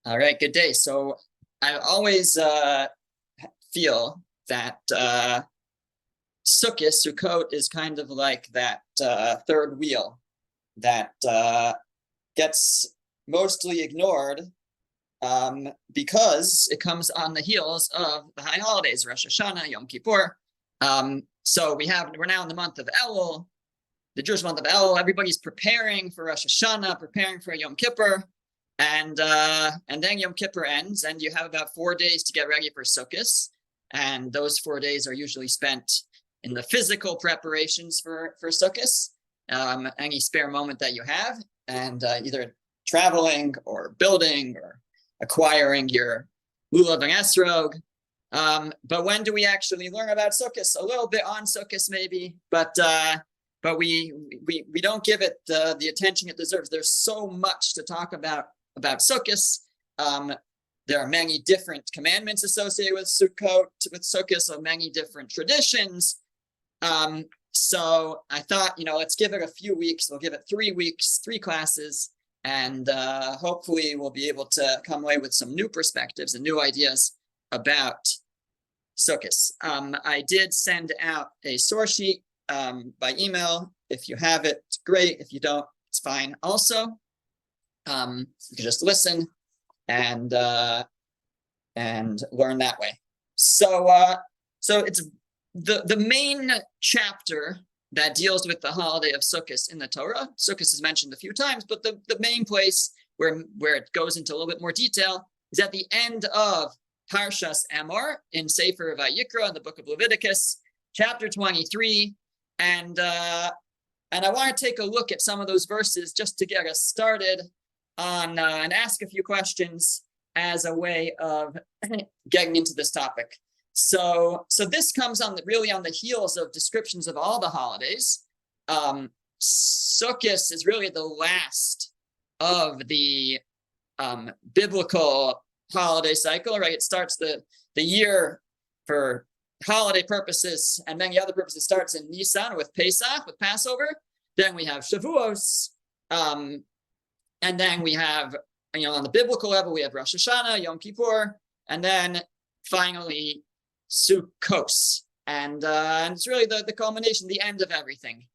All right, good day. So I always feel that Sukkot is kind of like that third wheel that gets mostly ignored because it comes on the heels of the high holidays, Rosh Hashanah, Yom Kippur. So we're now in the month of Elul, the Jewish month of Elul. Everybody's preparing for Rosh Hashanah, preparing for Yom Kippur. And then Yom Kippur ends, and you have about 4 days to get ready for Sukkos. And those 4 days are usually spent in the physical preparations for Sukkos, any spare moment that you have, and either traveling or building or acquiring your lulav and esrog. But when do we actually learn about Sukkos? A little bit on Sukkos maybe, but we don't give it the attention it deserves. There's so much to talk about Sukkos. There are many different commandments associated with Sukkos, so many different traditions. So I thought, let's give it a few weeks. We'll give it 3 weeks, 3 classes, and hopefully we'll be able to come away with some new perspectives and new ideas about Sukkos. I did send out a source sheet by email. If you have it, great. If you don't, it's fine also. You can just listen and learn that way. So it's the main chapter that deals with the holiday of Sukkos in the Torah. Sukkos is mentioned a few times, but the main place where it goes into a little bit more detail is at the end of Parshas Emor in Sefer Vayikra in the book of Leviticus, chapter 23. And I want to take a look at some of those verses just to get us started on and ask a few questions as a way of getting into this topic. So this comes really on the heels of descriptions of all the holidays. Sukkos is really the last of the biblical holiday cycle, right? It starts the year for holiday purposes, and then the other purposes starts in Nisan with Pesach, with Passover. Then we have Shavuos, and then we have, on the biblical level, we have Rosh Hashanah, Yom Kippur, and then finally Sukkos. And it's really the culmination, the end of everything.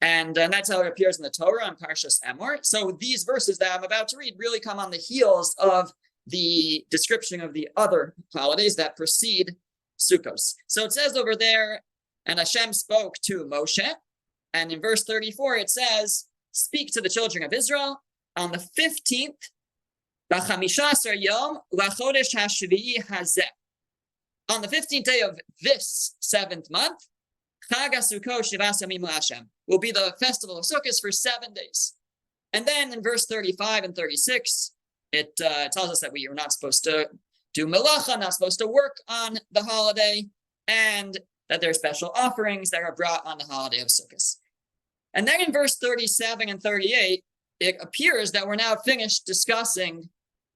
And that's how it appears in the Torah on Parshas Emor. So these verses that I'm about to read really come on the heels of the description of the other holidays that precede Sukkos. So it says over there, and Hashem spoke to Moshe, and in verse 34 it says, speak to the children of Israel on the 15th, b'chamishaser yom lachodesh hashvi'i hazeh. On the 15th day of this 7th month, Chag HaSukkot Shivas Yamim LaHashem will be the festival of Sukkot for 7 days. And then in verse 35 and 36, it tells us that we are not supposed to do melacha, not supposed to work on the holiday, and that there are special offerings that are brought on the holiday of Sukkot. And then in verse 37 and 38, it appears that we're now finished discussing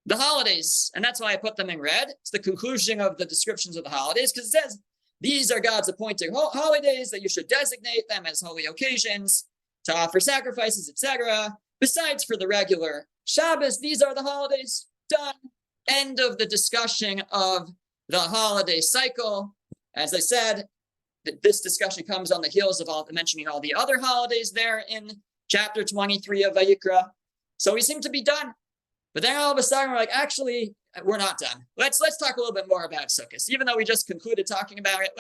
the holidays, and that's why I put them in red. It's the conclusion of the descriptions of the holidays, because it says these are God's appointed holidays, that you should designate them as holy occasions to offer sacrifices, etc. Besides, for the regular Shabbos, these are the holidays. Done. End of the discussion of the holiday cycle. As I said, this discussion comes on the heels of mentioning all the other holidays there in chapter 23 of Vayikra. So we seem to be done. But then all of a sudden we're like, actually, we're not done. Let's talk a little bit more about Sukkot. Even though we just concluded talking about it,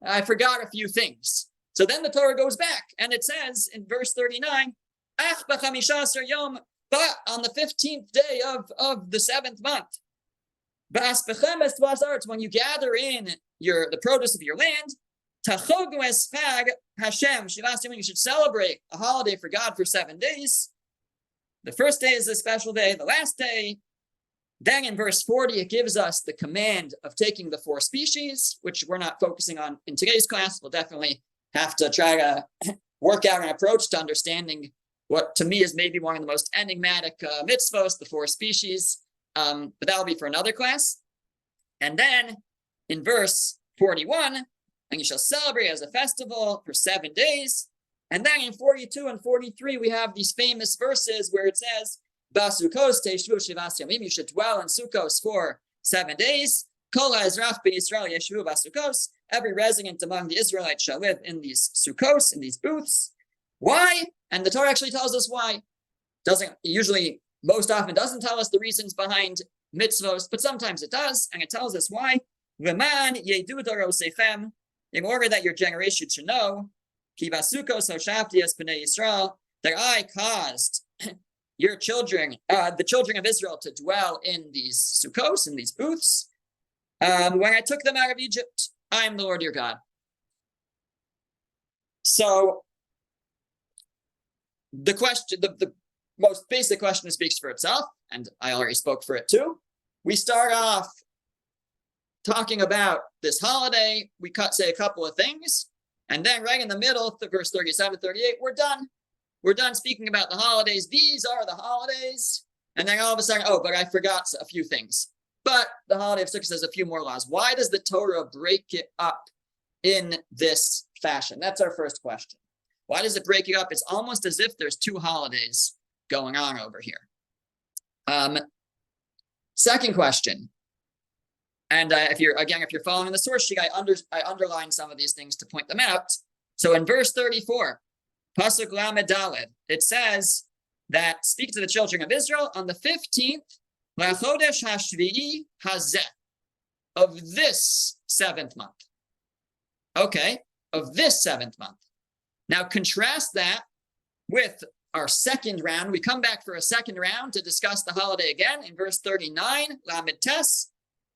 I forgot a few things. So then the Torah goes back and it says in verse 39, Ach b'chamishaser yom, but on the 15th day of the 7th month, when you gather in the produce of your land, tachogu es chag Hashem, you should celebrate a holiday for God for 7 days. The first day is a special day, the last day. Then in verse 40, it gives us the command of taking the 4 species, which we're not focusing on in today's class. We'll definitely have to try to work out an approach to understanding what to me is maybe one of the most enigmatic mitzvos, the 4 species. But that'll be for another class. And then in verse 41, and you shall celebrate as a festival for 7 days. And then in 42 and 43, we have these famous verses where it says, Basukos teishvu shivas yamim. You should dwell in Sukkos for 7 days. Kol ha'ezrach b'Yisrael yeshvu basukos. Every resident among the Israelites shall live in these Sukkos, in these booths. Why? And the Torah actually tells us why. Doesn't usually, most often, doesn't tell us the reasons behind mitzvos, but sometimes it does, and it tells us why. V'man yedu dorosechem, in order that your generation should know, ki basukos hoshafti es b'nei Yisrael, that I caused your children, the children of Israel, to dwell in these Sukkos, in these booths, when I took them out of Egypt. I am the Lord your God. So the question, the most basic question speaks for itself, and I already spoke for it too. We start off talking about this holiday. We say a couple of things, and then right in the middle, verse 37, 38, we're done. We're done speaking about the holidays. These are the holidays. And then all of a sudden, oh, but I forgot a few things. But the holiday of Sukkot has a few more laws. Why does the Torah break it up in this fashion? That's our first question. Why does it break it up? It's almost as if there's two holidays going on over here. Second question. And if you're following the source sheet, I underline some of these things to point them out. So in verse 34, Pasuk Lamed Daled, it says that speak to the children of Israel on the 15th Lachodesh Hashvi'i Hazeh, of this 7th month. Okay, of this 7th month. Now contrast that with our second round. We come back for a second round to discuss the holiday again. In verse 39, Lamed Tes,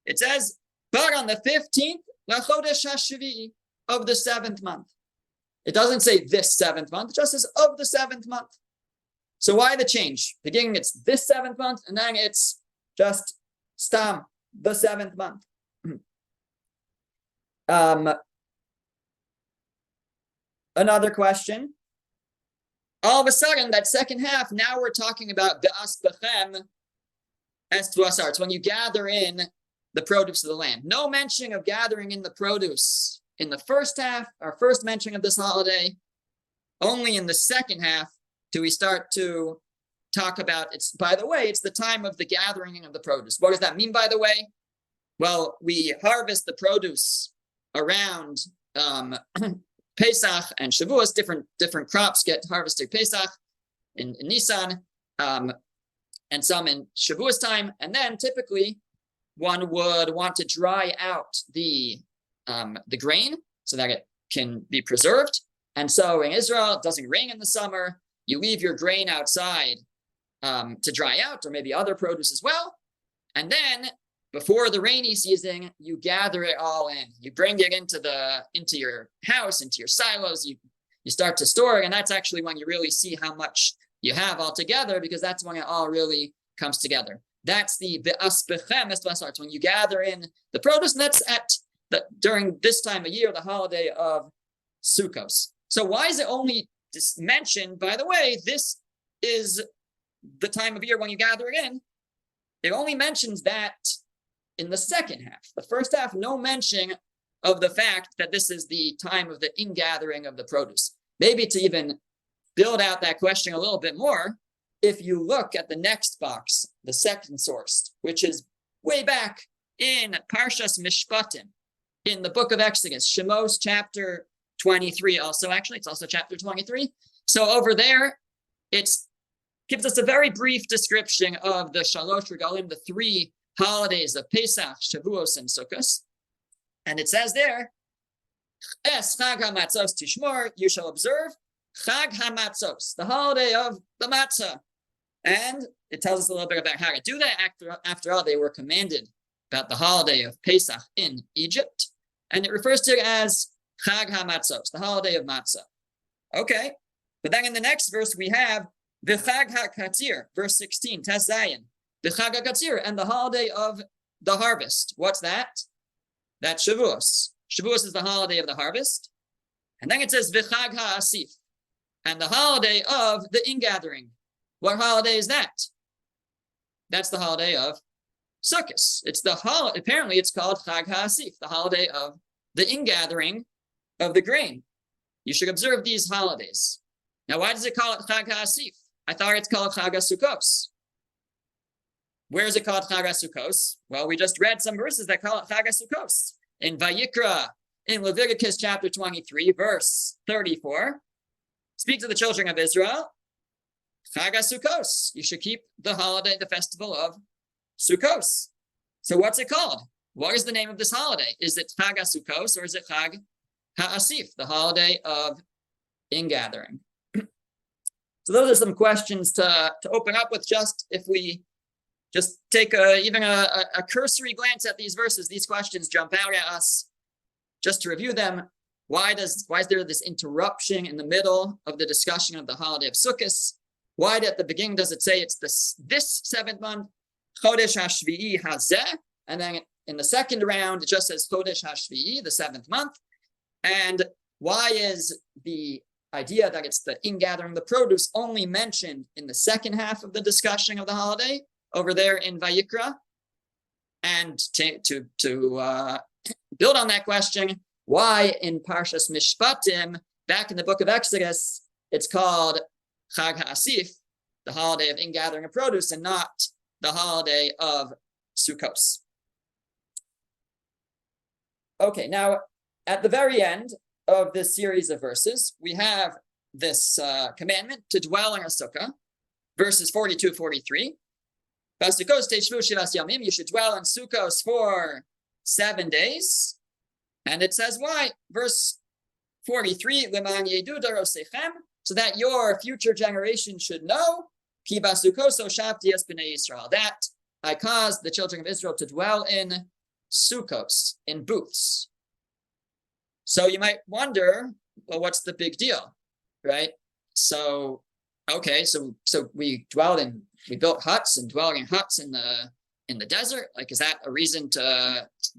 it says, but on the 15th Lachodesh Hashvi'i, of the 7th month. It doesn't say this 7th month, it just says of the 7th month. So why the change? Beginning it's this 7th month, and then it's just stam, the 7th month. Another question. All of a sudden, that second half, now we're talking about be'as bechem es tuasar. It's when you gather in the produce of the land. No mention of gathering in the produce in the first half, our first mention of this holiday. Only in the second half do we start to talk about, by the way, it's the time of the gathering of the produce. What does that mean, by the way? Well, we harvest the produce around Pesach and Shavuos. Different crops get harvested Pesach in Nisan, and some in Shavuos time. And then typically one would want to dry out the grain so that it can be preserved. And so in Israel, it doesn't rain in the summer. You leave your grain outside to dry out, or maybe other produce as well. And then before the rainy season, you gather it all in. You bring it into your house, into your silos. You start to store it, and that's actually when you really see how much you have all together, because that's when it all really comes together. That's the be'as bechem es tuasar. It's when you gather in the produce, and that's during this time of year, the holiday of Sukkos. So why is it only mentioned, by the way, this is the time of year when you gather it in? It only mentions that in the second half. The first half, no mention of the fact that this is the time of the ingathering of the produce. Maybe to even build out that question a little bit more, if you look at the next box, the second source, which is way back in Parshas Mishpatim, in the book of Exodus, Shemos chapter 23 also, actually, it's also chapter 23. So over there, it gives us a very brief description of the Shalosh Regalim, the three holidays of Pesach, Shavuos, and Sukkos. And it says there, Es Chag HaMatzos Tishmor, you shall observe Chag HaMatzos, the holiday of the matzah. And it tells us a little bit about how to do that. After all, they were commanded about the holiday of Pesach in Egypt. And it refers to it as Chag HaMatzos, the holiday of matzah. Okay, but then in the next verse we have V'Chag HaKatzir, verse 16, Tes Zayin, V'Chag HaKatzir, and the holiday of the harvest. What's that? That's Shavuos. Shavuos is the holiday of the harvest. And then it says V'Chag HaAsif, and the holiday of the ingathering. What holiday is that? That's the holiday of Sukkos. It's the holiday, apparently it's called Chag HaAsif, the holiday of the ingathering of the grain. You should observe these holidays. Now, why does it call it Chag HaAsif? I thought it's called Chag HaSukkos. Where is it called Chag Sukkos? Well, we just read some verses that call it Chag Sukkos. In Vayikra, in Leviticus chapter 23, verse 34, speak to the children of Israel, Chag Sukkos. You should keep the holiday, the festival of Sukkos. So what's it called? What is the name of this holiday? Is it Chag Sukkos or is it Chag HaAsif, the holiday of ingathering? So those are some questions to open up with. Just if we just take even a cursory glance at these verses, these questions jump out at us. Just to review them, why is there this interruption in the middle of the discussion of the holiday of Sukkos? Why at the beginning does it say it's this 7th month, Chodesh HaShvi'i Hazeh, and then in the second round it just says Chodesh HaShvi'i, the 7th month? And why is the idea that it's the ingathering the produce only mentioned in the second half of the discussion of the holiday over there in Vayikra? And to build on that question, why in Parshas Mishpatim, back in the book of Exodus, it's called Chag HaAsif, the holiday of ingathering of produce, and not the holiday of Sukkos. Okay, now at the very end of this series of verses, we have this commandment to dwell in a sukkah, verses 42, 43. You should dwell in Sukkos for 7 days. And it says why? Verse 43, so that your future generation should know that I caused the children of Israel to dwell in Sukkos, in booths. So you might wonder, well, what's the big deal, right? So, okay, so we built huts and dwelling in huts in the desert. Like, is that a reason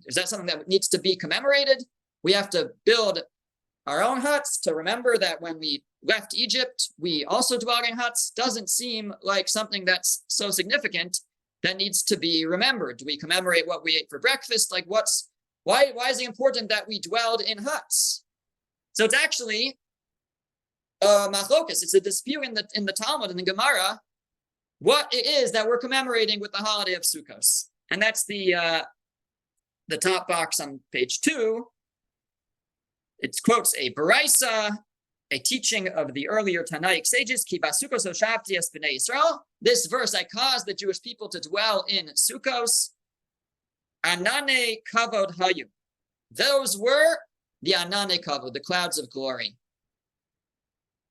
is that something that needs to be commemorated? We have to build our own huts to remember that when we left Egypt, we also dwelled in huts. Doesn't seem like something that's so significant that needs to be remembered. Do we commemorate what we ate for breakfast? Like, why is it important that we dwelled in huts? So it's actually machlokas. It's a dispute in the Talmud, in the Gemara, what it is that we're commemorating with the holiday of Sukkos. And that's the top box on page 2. It quotes a Baraisa, a teaching of the earlier Tanaic sages, Ki basukos hoshavti es b'nei Yisrael. This verse, I caused the Jewish people to dwell in Sukkos. Anane kavod hayu. Those were the anane kavod, the clouds of glory.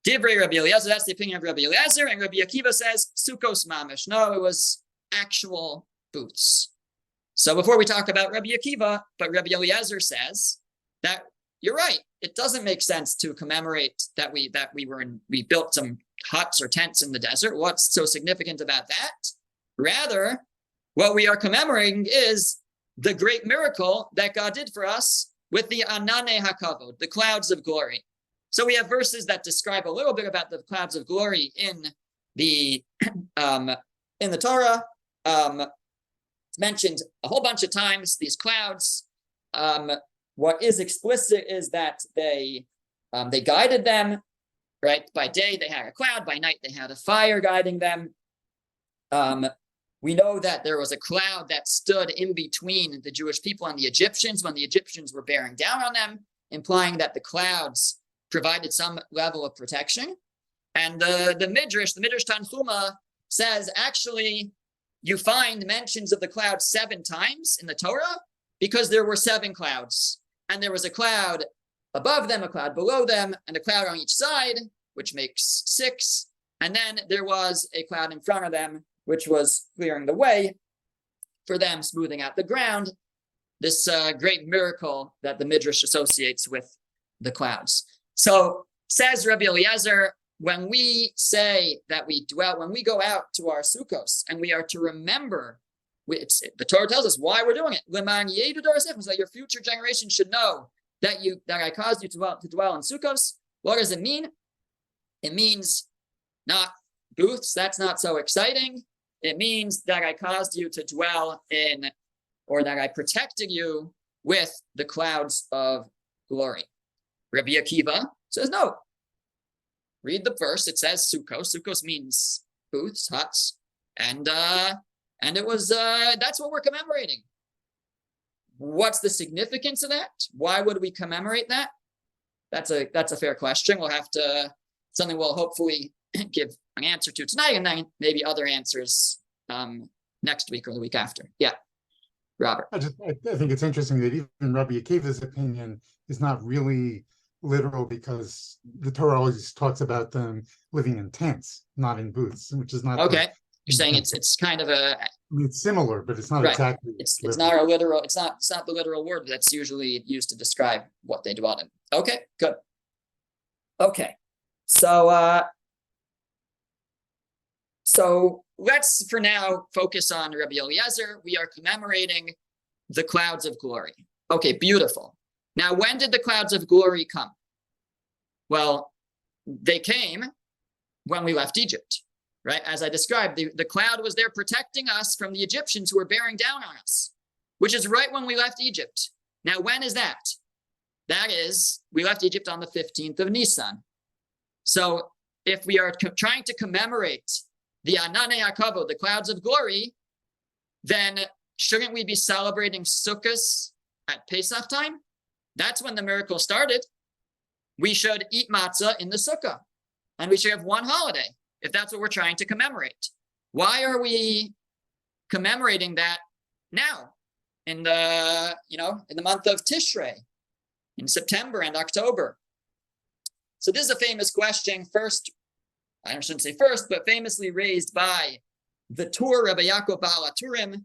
Divrei Rabbi Eliezer, that's the opinion of Rabbi Eliezer, and Rabbi Akiva says, Sukkos mamish. No, it was actual booths. So before we talk about Rabbi Akiva, but Rabbi Eliezer says that you're right. It doesn't make sense to commemorate that we built some huts or tents in the desert. What's so significant about that? Rather, what we are commemorating is the great miracle that God did for us with the Anane HaKavod, the clouds of glory. So we have verses that describe a little bit about the clouds of glory in the Torah. It's mentioned a whole bunch of times, these clouds. What is explicit is that they guided them, right? By day they had a cloud, by night they had a fire guiding them. We know that there was a cloud that stood in between the Jewish people and the Egyptians when the Egyptians were bearing down on them, implying that the clouds provided some level of protection. And the Midrash Tanchuma says, actually, you find mentions of the cloud 7 times in the Torah because there were 7 clouds. And there was a cloud above them, a cloud below them, and a cloud on each side, which makes 6. And then there was a cloud in front of them, which was clearing the way for them, smoothing out the ground. This great miracle that the Midrash associates with the clouds. So says Rabbi Eliezer, when we say that when we go out to our Sukkos and we are to remember, the Torah tells us why we're doing it. Leman yedu dorasechem, so that your future generation should know that I caused you to dwell in Sukkos. What does it mean? It means not booths. That's not so exciting. It means that I caused you to dwell in, or that I protected you with the clouds of glory. Rabbi Akiva says no. Read the verse. It says Sukkos. Sukkos means booths, huts, and And it was, that's what we're commemorating. What's the significance of that? Why would we commemorate that? That's a fair question. We'll have to, something we'll hopefully give an answer to tonight, and then maybe other answers next week or the week after. Yeah, Robert. I think it's interesting that even Rabbi Akiva's opinion is not really literal, because the Torah always talks about them living in tents, not in booths, which is not okay. You're saying it's kind of a. I mean, it's similar, but it's not right. exactly. It's not a literal. It's not the literal word that's usually used to describe what they dwelt in. Okay, good. Okay, so let's for now focus on Rabbi Eliezer. We are commemorating the clouds of glory. Okay, beautiful. Now, when did the clouds of glory come? Well, they came when we left Egypt. Right? As I described, the cloud was there protecting us from the Egyptians who were bearing down on us, which is right when we left Egypt. Now, when is that? That is, we left Egypt on the 15th of Nisan. So if we are trying to commemorate the Ananei HaKavod, the clouds of glory, then shouldn't we be celebrating Sukkos at Pesach time? That's when the miracle started. We should eat matzah in the Sukkah, and we should have one holiday, if that's what we're trying to commemorate. Why are we commemorating that now in the month of Tishrei, in September and October? So this is a famous question, I shouldn't say first, but famously raised by the Tur, Rabbi Yaakov Baal HaTurim.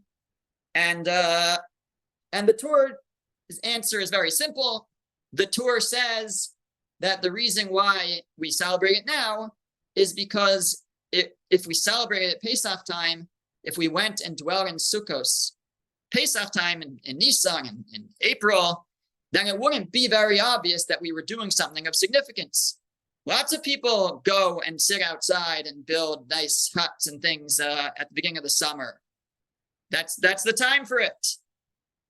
And the Tur's answer is very simple. The Tur says that the reason why we celebrate it now is because if we celebrated at Pesach time, if we went and dwelt in Sukkos Pesach time in Nisan and in April, then it wouldn't be very obvious that we were doing something of significance. Lots of people go and sit outside and build nice huts and things at the beginning of the summer. That's the time for it.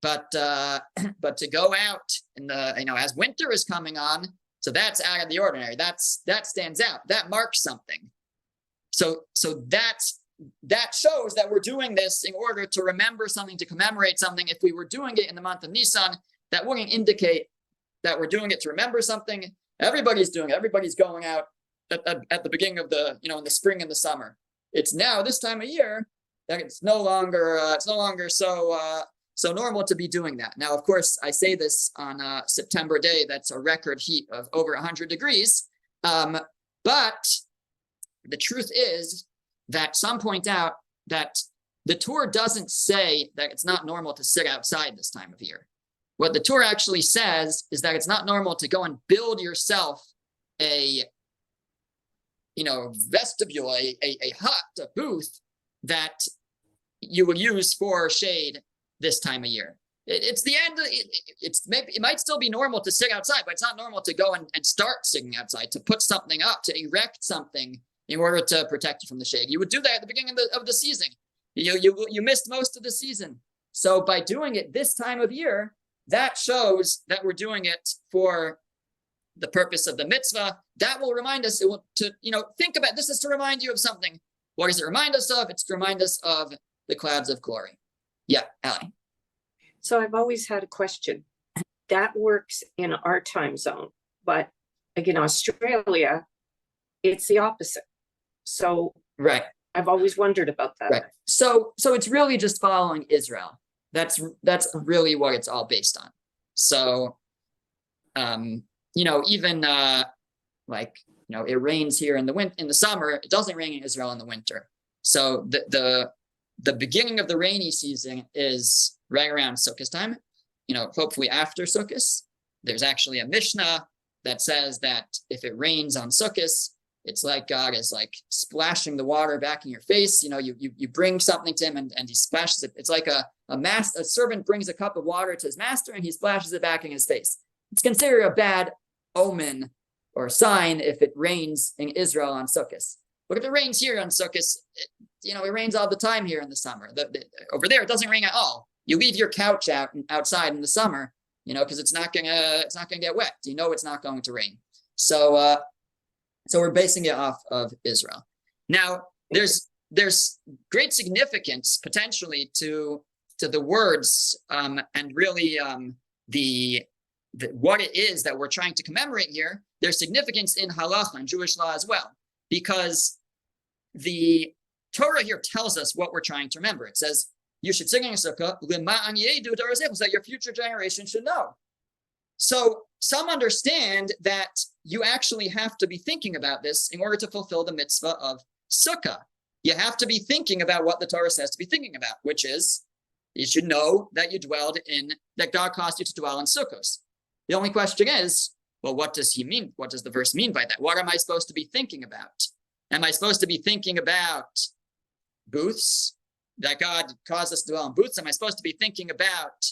But to go out in the as winter is coming on, so that's out of the ordinary. That stands out. That marks something. So that shows that we're doing this in order to remember something, to commemorate something. If we were doing it in the month of Nisan, that wouldn't indicate that we're doing it to remember something. Everybody's doing it. Everybody's going out at the beginning of the in the spring and the summer. It's now this time of year that it's no longer so normal to be doing that. Now, of course, I say this on a September day that's a record heat of over 100 degrees. But the truth is that some point out that the Torah doesn't say that it's not normal to sit outside this time of year. What the Torah actually says is that it's not normal to go and build yourself a vestibule, a hut, a booth that you would use for shade this time of year. It's the end. It might still be normal to sit outside, but it's not normal to go and start sitting outside, to put something up, to erect something in order to protect you from the shade. You would do that at the beginning of the season. You missed most of the season. So by doing it this time of year, that shows that we're doing it for the purpose of the mitzvah. That will remind us think about this. Is to remind you of something. What does it remind us of? It's to remind us of the clouds of glory. Yeah, Allie. So I've always had a question. That works in our time zone, but again, Australia, it's the opposite. So right. I've always wondered about that. Right. So it's really just following Israel. That's really what it's all based on. So, even it rains here in the summer. It doesn't rain in Israel in the winter. So the beginning of the rainy season is right around Sukkot time, hopefully after Sukkot. There's actually a Mishnah that says that if it rains on Sukkot, it's like God is like splashing the water back in your face. You bring something to him and he splashes it. It's like a servant brings a cup of water to his master and he splashes it back in his face. It's considered a bad omen or sign if it rains in Israel on Sukkot. But if it rains here on Sukkot, it rains all the time here in the summer. Over there, it doesn't rain at all. You leave your couch outside in the summer, because it's not gonna get wet. It's not going to rain. So we're basing it off of Israel. Now, there's there's great significance potentially to the words and really the what it is that we're trying to commemorate here. There's significance in halacha and Jewish law as well, because the Torah here tells us what we're trying to remember. It says you should sing in Sukkah so that your future generation should know. So some understand that you actually have to be thinking about this in order to fulfill the mitzvah of Sukkah. You have to be thinking about what the Torah says to be thinking about, which is you should know that that God caused you to dwell in Sukkos. The only question is, well, what does he mean? What does the verse mean by that? What am I supposed to be thinking about? Am I supposed to be thinking about booths, that God caused us to dwell in booths? Am I supposed to be thinking about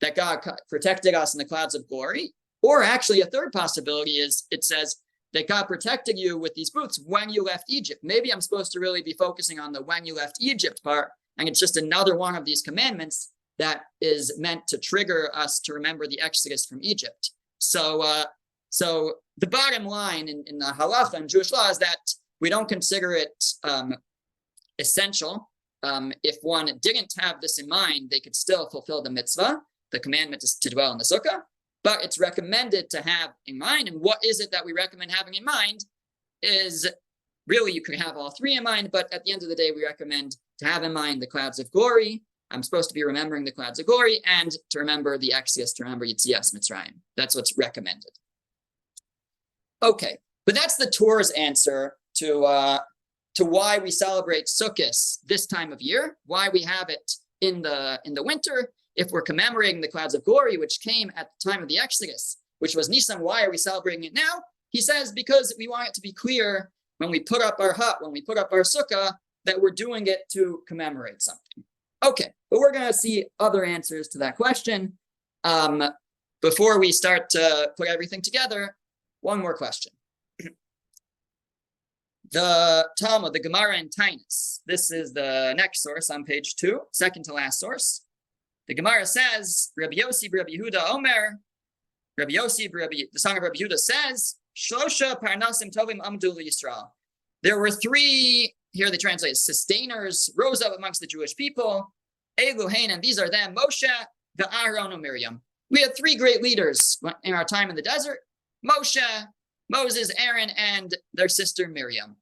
that God protected us in the clouds of glory? Or actually, a third possibility is it says that God protected you with these booths when you left Egypt. Maybe I'm supposed to really be focusing on the when you left Egypt part, and it's just another one of these commandments that is meant to trigger us to remember the Exodus from Egypt. So the bottom line in the halacha and Jewish law is that we don't consider it essential. If one didn't have this in mind, they could still fulfill the mitzvah. The commandment is to dwell in the sukkah, but it's recommended to have in mind. And what is it that we recommend having in mind is really, you could have all three in mind, but at the end of the day, we recommend to have in mind the clouds of glory. I'm supposed to be remembering the clouds of glory and to remember the Exodus, to remember Yetzias Mitzrayim. That's what's recommended. Okay, but that's the Torah's answer to why we celebrate Sukkos this time of year, why we have it in the winter. If we're commemorating the clouds of glory, which came at the time of the Exodus, which was Nisan, why are we celebrating it now? He says, because we want it to be clear when we put up our hut, when we put up our sukkah, that we're doing it to commemorate something. Okay, but we're going to see other answers to that question. Before we start to put everything together, one more question. The Talmud, the Gemara in Tainus. This is the next source on page 2, second to last source. The Gemara says, Rabbi Yossi, Rabbi Yehuda Omer, Rabbi Yossi, the son of Rabbi Yehuda says, Shlosha parnasim tovim amdu Yisrael. There were three, here they translate, sustainers rose up amongst the Jewish people. Eluhain, and these are them, Moshe, the Aaron, and Miriam. We had three great leaders in our time in the desert: Moshe, Moses, Aaron, and their sister Miriam.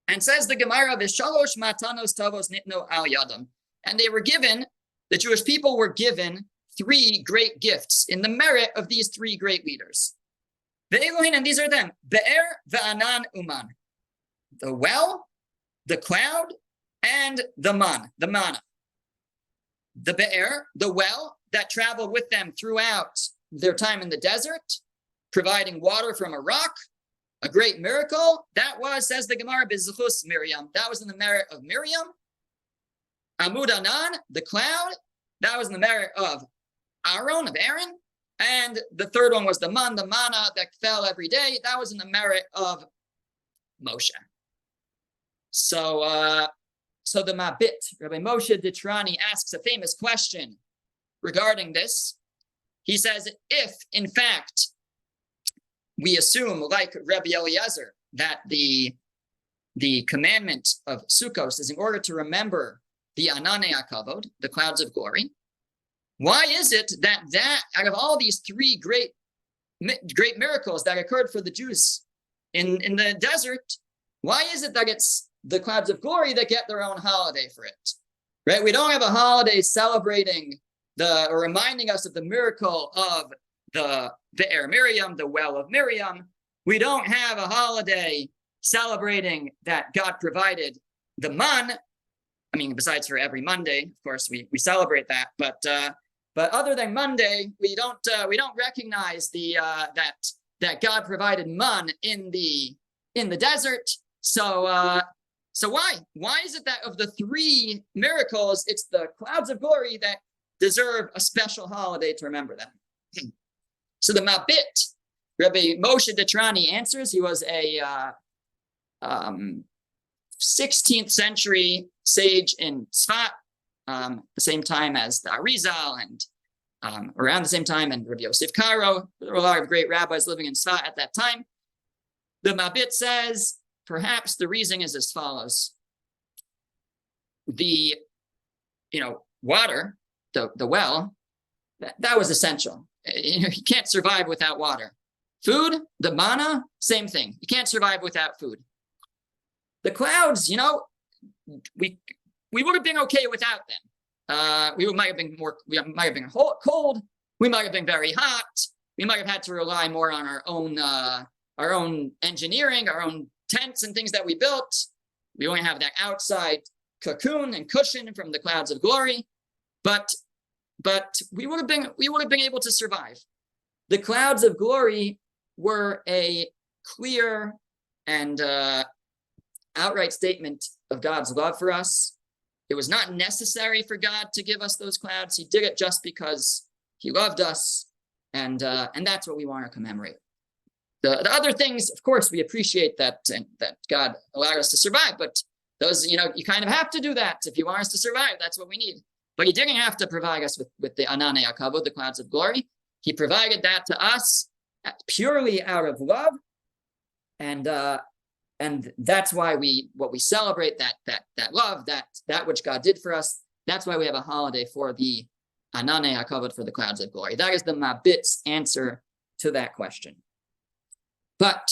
And says the Gemara, V'shalosh matanos tavos nitno al yadam. And they were given, the Jewish people were given three great gifts in the merit of these three great leaders. Ve'elohin, and these are them, Be'er, Ve'anan, Uman. The well, the cloud, and the manna. The Be'er, the well, that traveled with them throughout their time in the desert, providing water from a rock, a great miracle. That was, says the Gemara, B'zichus Miriam. That was in the merit of Miriam. Amud Anan, the cloud, that was in the merit of Aaron, of Aaron. And the third one was the manna that fell every day. That was in the merit of Moshe. So the Mabit, Rabbi Moshe Ditrani, asks a famous question regarding this. He says, if in fact we assume, like Rabbi Eliezer, that the commandment of Sukkos is in order to remember the Ananei HaKavod, the clouds of glory, why is it that out of all these three great miracles that occurred for the Jews in the desert, why is it that it's the clouds of glory that get their own holiday for it? Right? We don't have a holiday celebrating or reminding us of the miracle of the Be'er Miriam, the well of Miriam. We don't have a holiday celebrating that God provided the man. I mean, besides for every Monday, of course, we celebrate that. But other than Monday, we don't recognize that God provided man in the desert. So why is it that of the three miracles, it's the clouds of glory that deserve a special holiday to remember them? So the Mabit, Rabbi Moshe Ditrani, answers. He was a 16th century sage in Tzfat, the same time as the Arizal, and around the same time, and Rabbi Yosef Karo. There were a lot of great rabbis living in Tzfat at that time. The Mabit says, perhaps the reason is as follows. the, water, the well, that was essential. You can't survive without water. Food, the manna, same thing. You can't survive without food. The clouds, we would have been okay without them. We might have been cold. We might have been very hot. We might have had to rely more on our own engineering, our own tents and things that we built. We won't have that outside cocoon and cushion from the clouds of glory, but we would have been able to survive. The clouds of glory were a clear and outright statement of God's love for us. It was not necessary for God to give us those clouds. He did it just because he loved us, and that's what we want to commemorate. The other things, of course, we appreciate that God allowed us to survive, but those, you kind of have to do that if you want us to survive. That's what we need. But he didn't have to provide us with the Anane Akavod, the clouds of glory. He provided that to us purely out of love, and that's why we celebrate that love, that which God did for us. That's why we have a holiday for the Anane Akavod, for the clouds of glory. That is the Mabit's answer to that question. But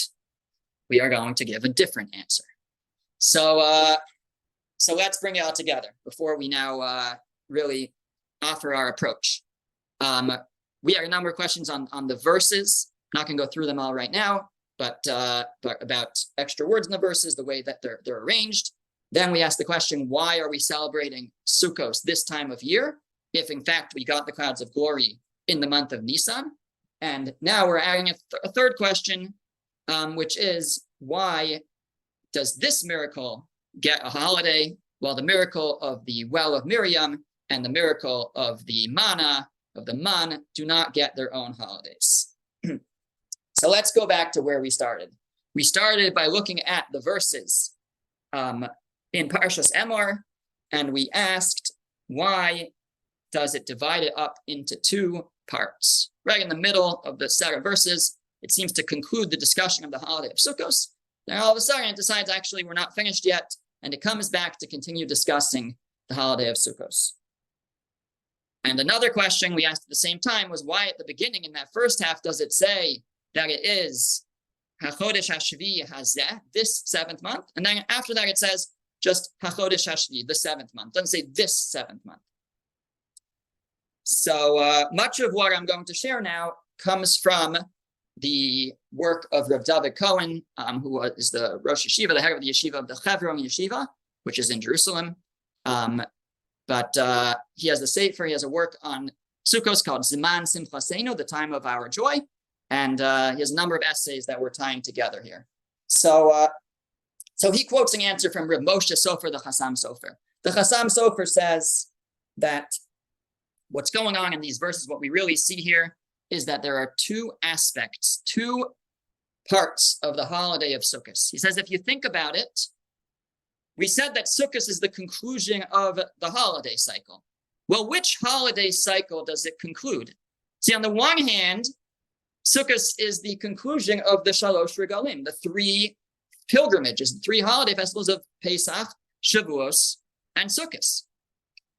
we are going to give a different answer. So let's bring it all together before we now really offer our approach. We have a number of questions on the verses. I'm not going to go through them all right now, but about extra words in the verses, the way that they're arranged. Then we ask the question, why are we celebrating Sukkos this time of year, if in fact we got the clouds of glory in the month of Nisan? And now we're adding a third question, which is, why does this miracle get a holiday, while the miracle of the well of Miriam and the miracle of the manna, of the man, do not get their own holidays? So let's go back to where we started. We started by looking at the verses in Parshas Emor, and we asked, why does it divide it up into two parts? Right in the middle of the set of verses, it seems to conclude the discussion of the holiday of Sukkos. Then all of a sudden it decides, actually, we're not finished yet, and it comes back to continue discussing the holiday of Sukkos. And another question we asked at the same time was, why at the beginning in that first half does it say that it is HaChodesh HaShvi Hazeh, this 7th month? And then after that it says just HaChodesh HaShvi, the 7th month. It doesn't say this 7th month. So much of what I'm going to share now comes from the work of Rav David Cohen, who is the Rosh Yeshiva, the head of the Yeshiva of the Chevron Yeshiva, which is in Jerusalem. But he has the Sefer, he has a work on Sukkos called Ziman Simchaseinu, the time of our joy. And he has a number of essays that we're tying together here. So he quotes an answer from Rav Moshe Sofer, the Chassam Sofer. The Chassam Sofer says that what's going on in these verses, what we really see here, is that there are two aspects, two parts of the holiday of Sukkos. He says, if you think about it, we said that Sukkos is the conclusion of the holiday cycle. Well, which holiday cycle does it conclude? See, on the one hand, Sukkos is the conclusion of the Shalosh Regalim, the three pilgrimages, the three holiday festivals of Pesach, Shavuos, and Sukkos.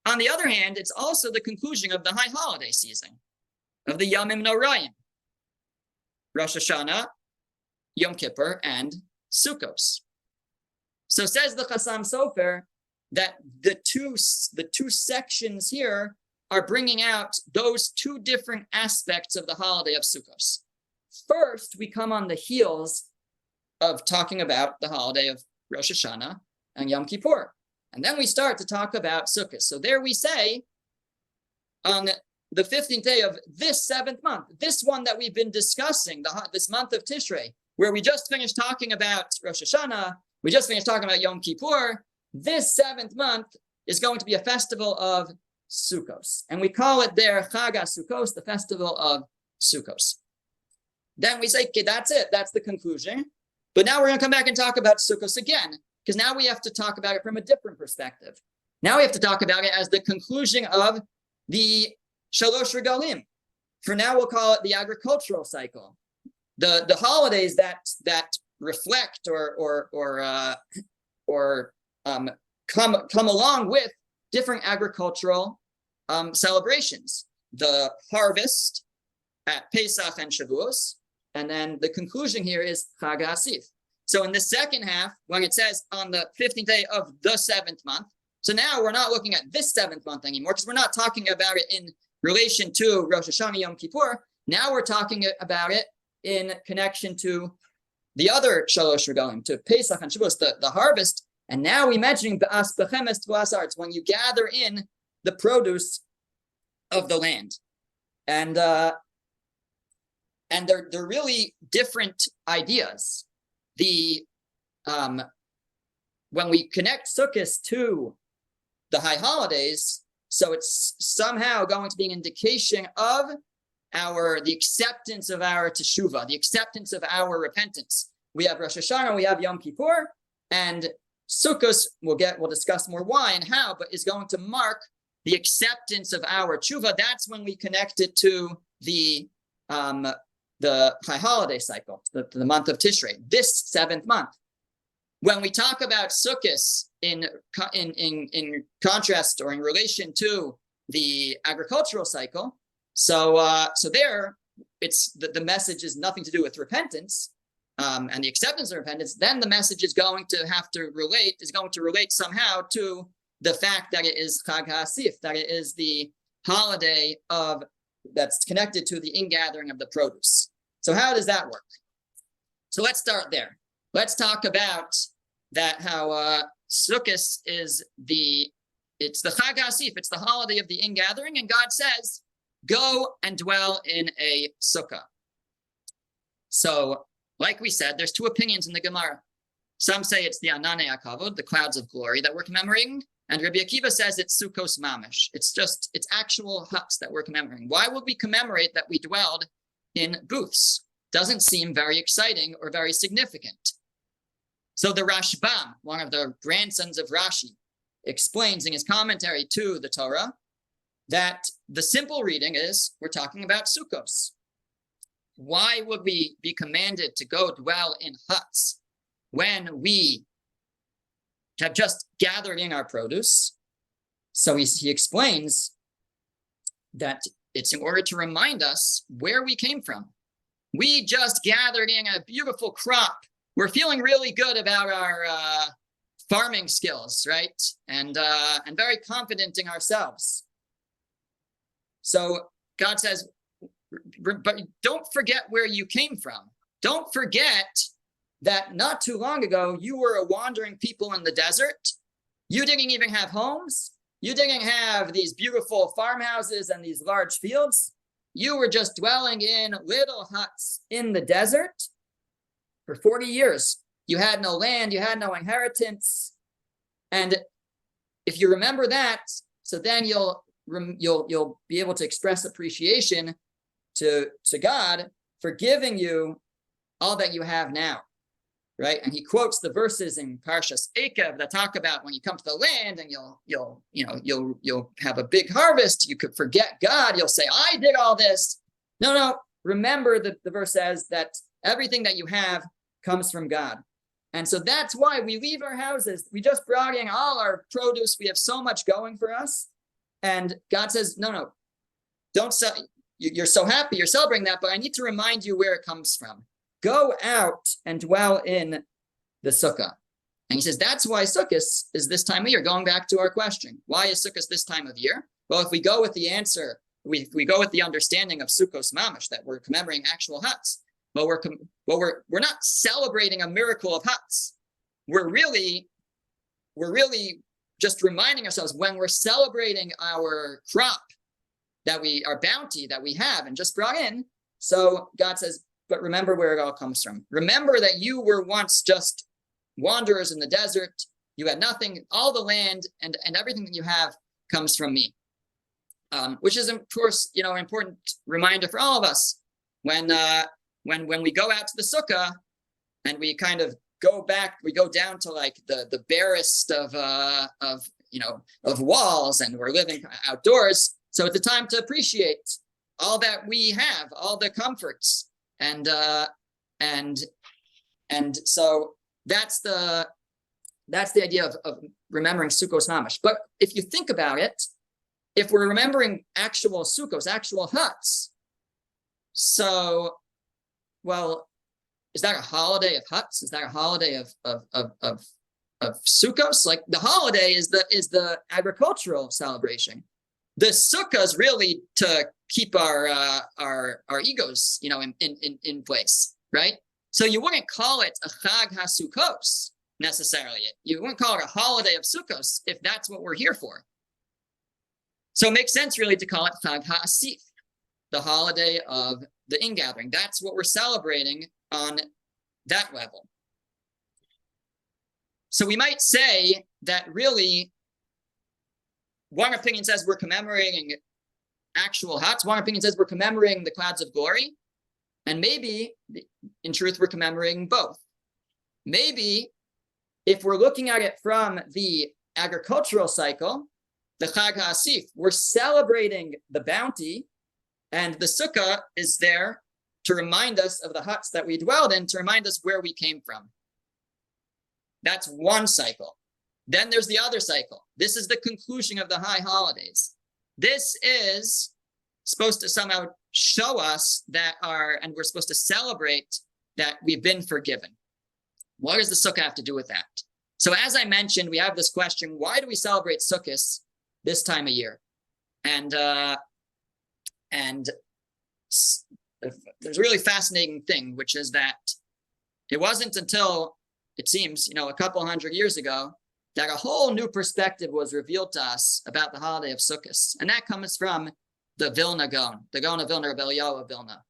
On the other hand, it's also the conclusion of the high holiday season, of the Yamim Norayim, Rosh Hashanah, Yom Kippur, and Sukkos. So says the Chassam Sofer that the two sections here are bringing out those two different aspects of the holiday of Sukkos. First, we come on the heels of talking about the holiday of Rosh Hashanah and Yom Kippur. And then we start to talk about Sukkot. So there we say, on the 15th day of this 7th month, this one that we've been discussing, this month of Tishrei, where we just finished talking about Rosh Hashanah, we just finished talking about Yom Kippur, this 7th month is going to be a festival of Sukkos. And we call it there Chag HaSukkos, the festival of Sukkos. Then we say, okay, that's it. That's the conclusion. But now we're going to come back and talk about Sukkos again, because now we have to talk about it from a different perspective. Now we have to talk about it as the conclusion of the Shalosh Regalim. For now, we'll call it the agricultural cycle. The holidays that reflect or come along with different agricultural celebrations. The harvest at Pesach and Shavuos, and then the conclusion here is Chag HaAsif. So in the second half, when it says on the 15th day of the 7th month, so now we're not looking at this 7th month anymore, because we're not talking about it in relation to Rosh Hashanah Yom Kippur. Now we're talking about it in connection to the other Shalosh Regalim, to Pesach and Shavuos, the harvest. And now we're mentioning B'as Bechemes Tvuas Haaretz, when you gather in the produce of the land. And they're really different ideas. When we connect Sukkos to the high holidays, so it's somehow going to be an indication of the acceptance of our teshuvah, the acceptance of our repentance. We have Rosh Hashanah, we have Yom Kippur, and Sukkos, we'll discuss more why and how, but is going to mark the acceptance of our teshuvah. That's when we connect it to the high holiday cycle, the month of Tishrei, this 7th month. When we talk about Sukkos in contrast or in relation to the agricultural cycle, so there it's the message is nothing to do with repentance and the acceptance of repentance. Then the message is going to relate somehow to the fact that it is Chag HaAsif, that it is the holiday that's connected to the ingathering of the produce. So how does that work? So let's start there. Let's talk about that, how Sukkos it's the Chag HaAsif, it's the holiday of the ingathering, and God says, go and dwell in a sukkah. So, like we said, there's two opinions in the Gemara. Some say it's the Ananei HaKavod, the clouds of glory that we're commemorating, and Rabbi Akiva says it's Sukkos Mamish. It's actual huts that we're commemorating. Why would we commemorate that we dwelled in booths? Doesn't seem very exciting or very significant. So the Rashbam, one of the grandsons of Rashi, explains in his commentary to the Torah that the simple reading is we're talking about Sukkos. Why would we be commanded to go dwell in huts when we have just gathered in our produce? So he explains that it's in order to remind us where we came from. We just gathered in a beautiful crop. We're feeling really good about our farming skills, right? And very confident in ourselves. So God says, but don't forget where you came from. Don't forget that not too long ago, you were a wandering people in the desert. You didn't even have homes. You didn't have these beautiful farmhouses and these large fields. You were just dwelling in little huts in the desert for 40 years. You had no land, you had no inheritance. And if you remember that, so then you'll be able to express appreciation to God for giving you all that you have now, right? And he quotes the verses in Parshas Ekev that talk about when you come to the land and you'll have a big harvest. You could forget God. You'll say, "I did all this." No. Remember that the verse says that everything that you have comes from God, and so that's why we leave our houses. We just brought in all our produce. We have so much going for us, and God says, "No, don't sell. You're so happy, you're celebrating that, but I need to remind you where it comes from. Go out and dwell in the sukkah." And he says, that's why Sukkos is this time of year. Going back to our question, why is Sukkos this time of year? Well, if we go with the answer, we go with the understanding of Sukkos Mamish, that we're commemorating actual huts. But we're not celebrating a miracle of huts. We're really just reminding ourselves when we're celebrating our crop, our bounty that we have and just brought in. So God says, but remember where it all comes from. Remember that you were once just wanderers in the desert. You had nothing. All the land and everything that you have comes from me. Which is, of course, an important reminder for all of us. When we go out to the sukkah and we kind of go back, we go down to like the barest of walls, and we're living outdoors. So it's a time to appreciate all that we have, all the comforts, and so that's the idea of remembering Sukkos mamash. But if you think about it, if we're remembering actual Sukkos, actual huts, so, well, is that a holiday of huts? Is that a holiday of Sukkos? Like the holiday is the agricultural celebration. The Sukkah is really to keep our egos, in place, right? So you wouldn't call it a Chag HaSukkos necessarily. You wouldn't call it a holiday of Sukkos if that's what we're here for. So it makes sense really to call it Chag HaAsif, the holiday of the ingathering. That's what we're celebrating on that level. So we might say that really, one opinion says we're commemorating actual huts. One opinion says we're commemorating the clouds of glory. And maybe, in truth, we're commemorating both. Maybe, if we're looking at it from the agricultural cycle, the Chag HaAsif, we're celebrating the bounty, and the Sukkah is there to remind us of the huts that we dwelled in, to remind us where we came from. That's one cycle. Then there's the other cycle. This is the conclusion of the high holidays. This is supposed to somehow show us that and we're supposed to celebrate that we've been forgiven. What does the Sukkah have to do with that? So as I mentioned, we have this question, why do we celebrate Sukkos this time of year? And there's a really fascinating thing, which is that it wasn't until, it seems, a couple hundred years ago, that a whole new perspective was revealed to us about the holiday of Sukkot. And that comes from the Vilna Gaon, the Gaon of Vilna, Rabbi Eliyahu of Vilna.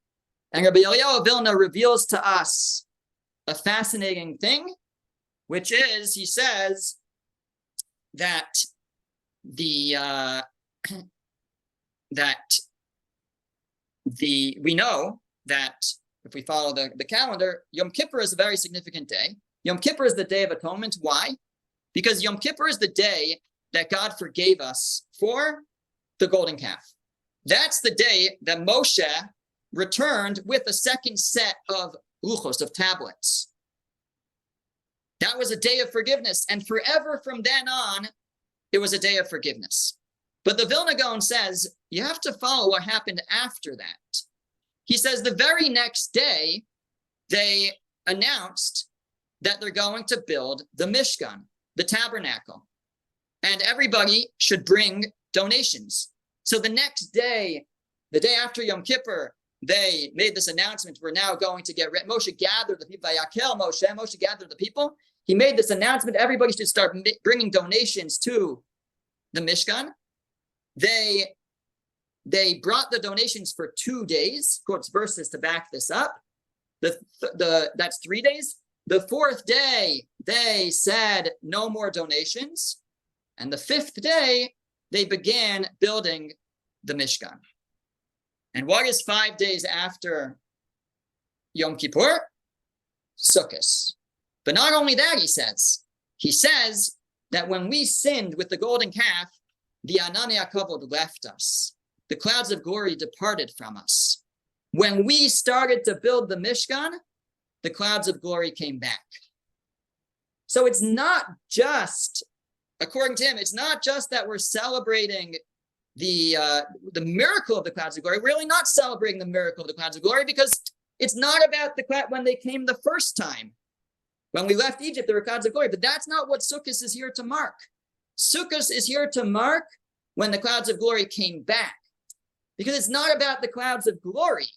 And Rabbi Eliyahu of Vilna reveals to us a fascinating thing, which is, he says that we know that if we follow the calendar, Yom Kippur is a very significant day. Yom Kippur is the Day of Atonement. Why? Because Yom Kippur is the day that God forgave us for the golden calf. That's the day that Moshe returned with a second set of luchos, of tablets. That was a day of forgiveness, and forever from then on, it was a day of forgiveness. But the Vilna Gaon says, you have to follow what happened after that. He says the very next day, they announced that they're going to build the Mishkan, the tabernacle, and everybody should bring donations. So the next day, the day after Yom Kippur, they made this announcement, we're now going to get ready. Moshe gathered the people, Moshe gathered the people. He made this announcement, everybody should start bringing donations to the Mishkan. They brought the donations for 2 days, quotes verses to back this up. That's 3 days. The fourth day, they said no more donations. And the fifth day, they began building the Mishkan. And what is 5 days after Yom Kippur? Sukkos. But not only that, he says that when we sinned with the golden calf, the Ananei HaKavod left us. The clouds of glory departed from us. When we started to build the Mishkan, the clouds of glory came back. So it's not just, according to him, it's not just that we're celebrating the miracle of the clouds of glory. We're really not celebrating the miracle of the clouds of glory, because it's not about the cloud when they came the first time. When we left Egypt, there were clouds of glory, but that's not what Sukkot is here to mark. Sukkot is here to mark when the clouds of glory came back, because it's not about the clouds of glory.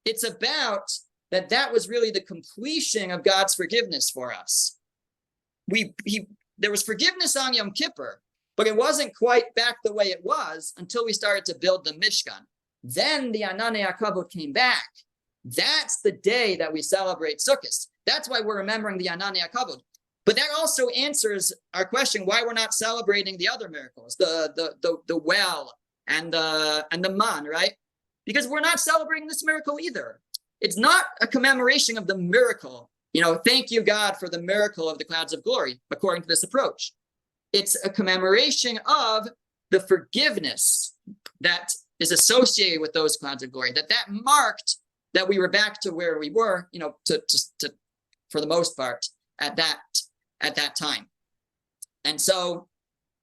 It's about that was really the completion of God's forgiveness for us. There was forgiveness on Yom Kippur, but it wasn't quite back the way it was until we started to build the Mishkan. Then the Ananei HaKavod came back. That's the day that we celebrate Sukkot. That's why we're remembering the Ananei HaKavod. But that also answers our question why we're not celebrating the other miracles, the well and the man, right? Because we're not celebrating this miracle either. It's not a commemoration of the miracle. Thank you, God, for the miracle of the clouds of glory, according to this approach. It's a commemoration of the forgiveness that is associated with those clouds of glory, that marked that we were back to where we were, for the most part, at that time. And so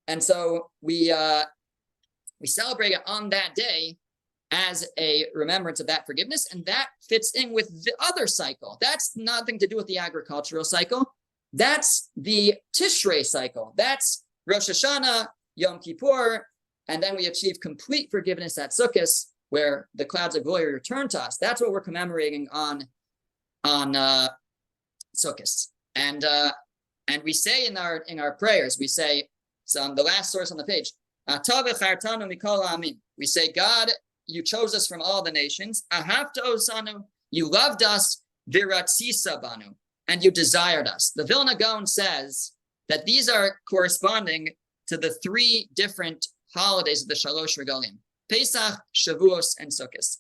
And so we celebrate it on that day as a remembrance of that forgiveness, and that fits in with the other cycle. That's nothing to do with the agricultural cycle. That's the Tishrei cycle. That's Rosh Hashanah, Yom Kippur, and then we achieve complete forgiveness at Sukkos, where the clouds of glory return to us. That's what we're commemorating on Sukkos. And we say in our prayers, we say, so on the last source on the page, we say, God, you chose us from all the nations. Ahavta osanu, you loved us, viratzisa banu, and you desired us. The Vilna Gaon says that these are corresponding to the three different holidays of the Shalosh Regalim: Pesach, Shavuos, and Sukkos.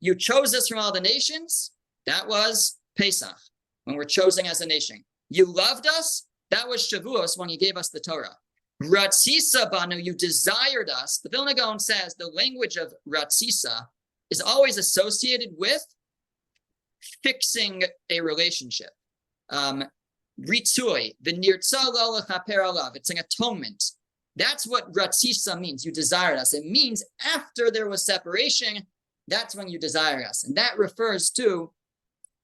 You chose us from all the nations. That was Pesach, when we're chosen as a nation. You loved us. That was Shavuos, when you gave us the Torah. Ratzisa banu, you desired us. The Vilna Gaon says the language of Ratzisa is always associated with fixing a relationship. Ritzui, v'nirtza lo lechaper alav. It's an atonement. That's what Ratzisa means. You desired us. It means after there was separation, that's when you desire us. And that refers to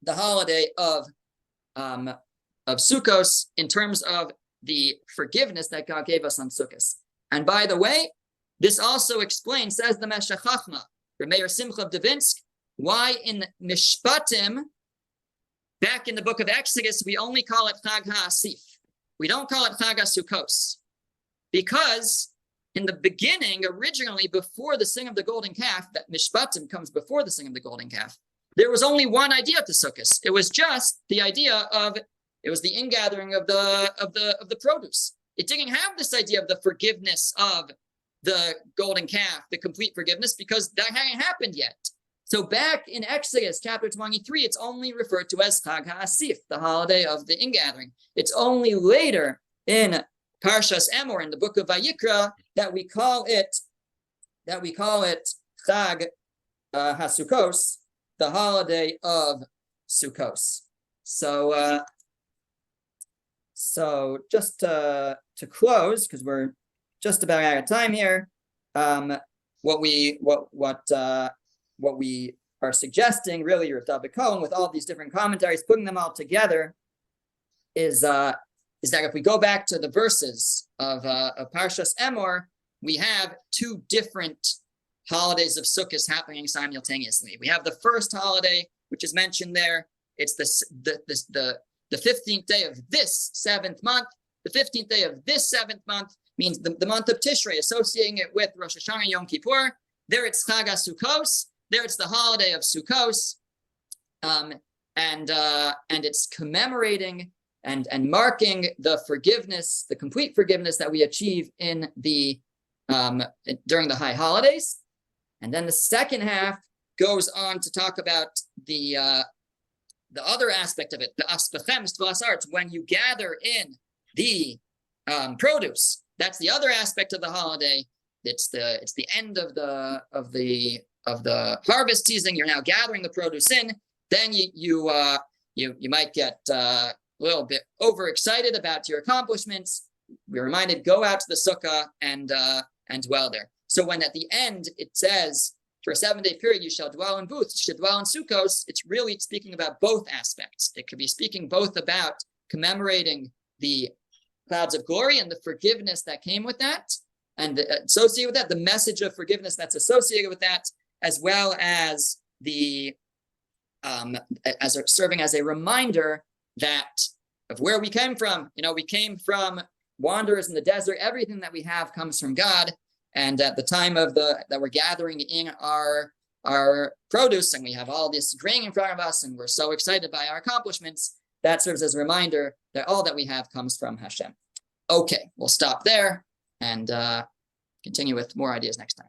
the holiday of Sukkos in terms of the forgiveness that God gave us on Sukkos. And by the way, this also explains, says the Meshech Chachma, Rameir Simcha of Devinsk, why in Mishpatim, back in the book of Exodus, we only call it Chag HaAsif. We don't call it Chag HaSukkos. Because in the beginning, originally, before the singing of the golden calf, that Mishpatim comes before the singing of the golden calf, there was only one idea to Sukkos. It was just the idea of, it was the ingathering of the produce. It didn't have this idea of the forgiveness of the golden calf, the complete forgiveness, because that hadn't happened yet. So back in Exodus chapter 23, it's only referred to as Chag HaAsif, the holiday of the ingathering. It's only later in Parshas Emor, in the book of Vayikra, that we call it Chag HaSukkos, the holiday of Sukkos. So just to close, because we're just about out of time here, what we are suggesting, really, Rav David Cohen, with all these different commentaries, putting them all together, is that if we go back to the verses of Parshas Emor, we have two different holidays of Sukkot happening simultaneously. We have the first holiday, which is mentioned there. It's the 15th day of this 7th month. The 15th day of this 7th month means the month of Tishrei, associating it with Rosh Hashanah and Yom Kippur. There it's Chag HaSukkos. There it's the holiday of Sukkos. And it's commemorating and marking the forgiveness, the complete forgiveness that we achieve in the during the high holidays. And then the second half goes on to talk about the other aspect of it, the aspechem stvalas arts, when you gather in the produce. That's the other aspect of the holiday. It's the end of the harvest season. You're now gathering the produce in. Then you might get a little bit overexcited about your accomplishments. We're reminded, go out to the sukkah and dwell there. So when at the end it says, for a 7-day period, you shall dwell in booths, you should dwell in Sukkos, it's really speaking about both aspects. It could be speaking both about commemorating the clouds of glory and the forgiveness that came with that, and associated with that, the message of forgiveness that's associated with that, as well as serving as a reminder that of where we came from. We came from wanderers in the desert. Everything that we have comes from God. And at the time of that we're gathering in our produce, and we have all this grain in front of us, and we're so excited by our accomplishments, that serves as a reminder that all that we have comes from Hashem. Okay, we'll stop there and continue with more ideas next time.